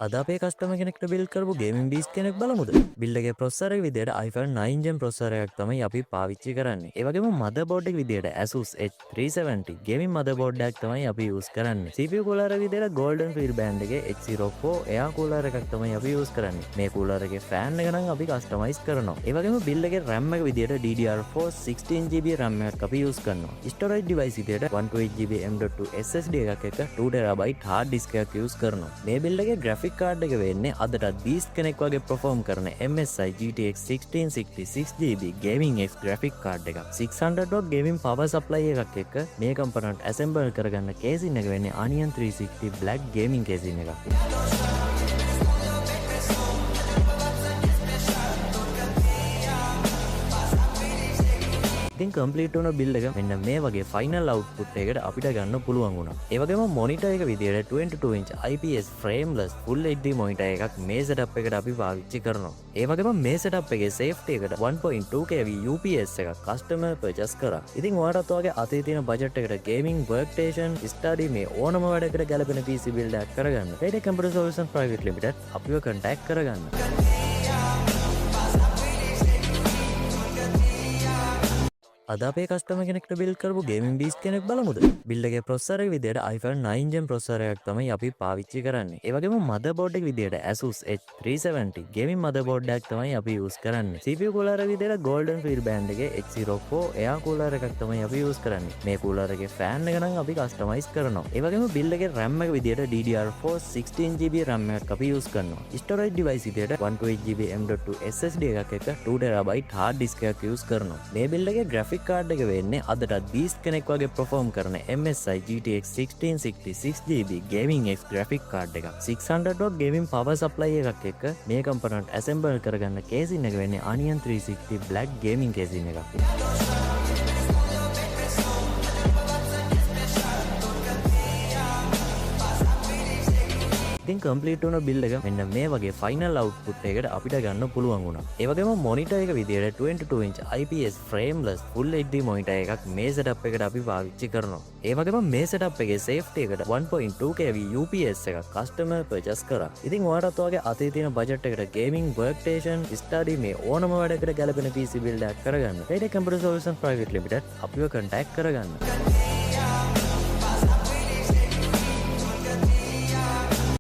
අද අපේ කස්ටමර් කෙනෙක්ට බිල්ඩ් කරපු ගේමින් බීස්ට් කෙනෙක් බලමුද? බිල්ඩ් එකේ ප්‍රොසෙසර් එක විදියට iPhone 9 Gen ප්‍රොසෙසර් එකක් තමයි අපි පාවිච්චි කරන්නේ. ඒ වගේම මදර්බෝඩ් එක විදියට Asus H370 ගේමින් මදර්බෝඩ් එකක් තමයි අපි යූස් කරන්නේ. CPU කූලර් එක විදියට Golden Field brand එකේ H04 එයා කූලර් එකක් තමයි අපි යූස් කරන්නේ. මේ කූලර් එකේ ෆෑන් එක නම් අපි කස්ටමයිස් කරනවා. ඒ වගේම බිල්ඩ් එකේ RAM එක විදියට DDR4 16GB RAM එකක් අපි යූස් කරනවා. ස්ටෝරේජ් ඩිවයිස් විදියට 128GB M.2 SSD එකක් එක්ක 2TB hard disk එකක් යූස් කරනවා. මේ බිල්ඩ් එකේ graphic කාඩ් එක වෙන්නේ අදටත් බීස්ට් කෙනෙක් වගේ perform කරන MSI GTX 1660 6GB Gaming X graphic card එකක් 600W gaming power supply එකක් එක්ක මේ කම්පොනන්ට් assemble කරගන්න කේසින් එක වෙන්නේ Onion 360 black gaming කේසින් එකක්. ඉතින් කම්ප්ලීට් වුණ බිල්ඩ් එක මෙන්න මේ වගේ ෆයිනල් අවුට්පුට් එකකට අපිට ගන්න පුළුවන් වුණා. ඒ වගේම මොනිටර් එක විදියට 22 inch IPS frameless full HD monitor එකක් මේ setup එකට අපි පාවිච්චි කරනවා. ඒ වගේම මේ setup එකේ safety එකට 1.2 kV UPS එකක් customer purchase කරා. ඉතින් ඔයාලට ඔයගේ අතේ තියෙන budget එකට gaming workstation study මේ ඕනම වැඩකට ගැලපෙන PC build එකක් කරගන්න. Paytech Computer Solutions Private Limited අපිව contact කරගන්න. අද අපේ කස්ටමර් කෙනෙක්ට බිල්ඩ් කරපු ගේමින් බීස්ට් කෙනෙක් බලමුද? බිල්ඩ් එකේ ප්‍රොසෙසර් එක විදියට iPhone 9 Gen ප්‍රොසෙසර් එකක් තමයි අපි පාවිච්චි කරන්නේ. ඒ වගේම මදර්බෝඩ් එක විදියට Asus H370 ගේමින් මදර්බෝඩ් එකක් තමයි අපි යූස් කරන්නේ. CPU කූලර් එක විදියට Golden Field brand එකේ H04 එයා කූලර් එකක් තමයි අපි යූස් කරන්නේ. මේ කූලර් එකේ ෆෑන් එක නම් අපි කස්ටමයිස් කරනවා. ඒ වගේම බිල්ඩ් එකේ RAM එක විදියට DDR4 16GB RAM එකක් අපි යූස් කරනවා. ස්ටෝරේජ් ඩිවයිස් විදියට 128GB M.2 SSD එකක් එක්ක 2TB hard disk එකක් යූස් කරනවා. මේ බිල්ඩ් එකේ graphic කාඩ් එක වෙන්නේ අදටත් බීස්ට් කෙනෙක් වගේ perform කරන MSI GTX 1660 6GB Gaming X graphic card එකක් 600W gaming power supply එකක් එක්ක මේ කම්පොනන්ට් assemble කරගන්න කේසින් එක වෙන්නේ Onion 360 black gaming කේසින් එකක්. ඉතින් කම්ප්ලීට් වුණ බිල්ඩ් එක මෙන්න මේ වගේ ෆයිනල් අවුට්පුට් එකකට අපිට ගන්න පුළුවන් වුණා. ඒ වගේම මොනිටර් එක විදියට 22 inch IPS frameless full HD monitor එකක් මේ setup එකට අපි පාවිච්චි කරනවා. ඒ වගේම මේ setup එකේ safety එකට 1.2 kV UPS එකක් customer purchase කරා. ඉතින් ඔයාලට ඔයගේ අතේ තියෙන budget එකට gaming workstation study මේ ඕනම වැඩකට ගැලපෙන PC build එකක් කරගන්න. Paytech Computer Solutions Private Limited අපිව contact කරගන්න.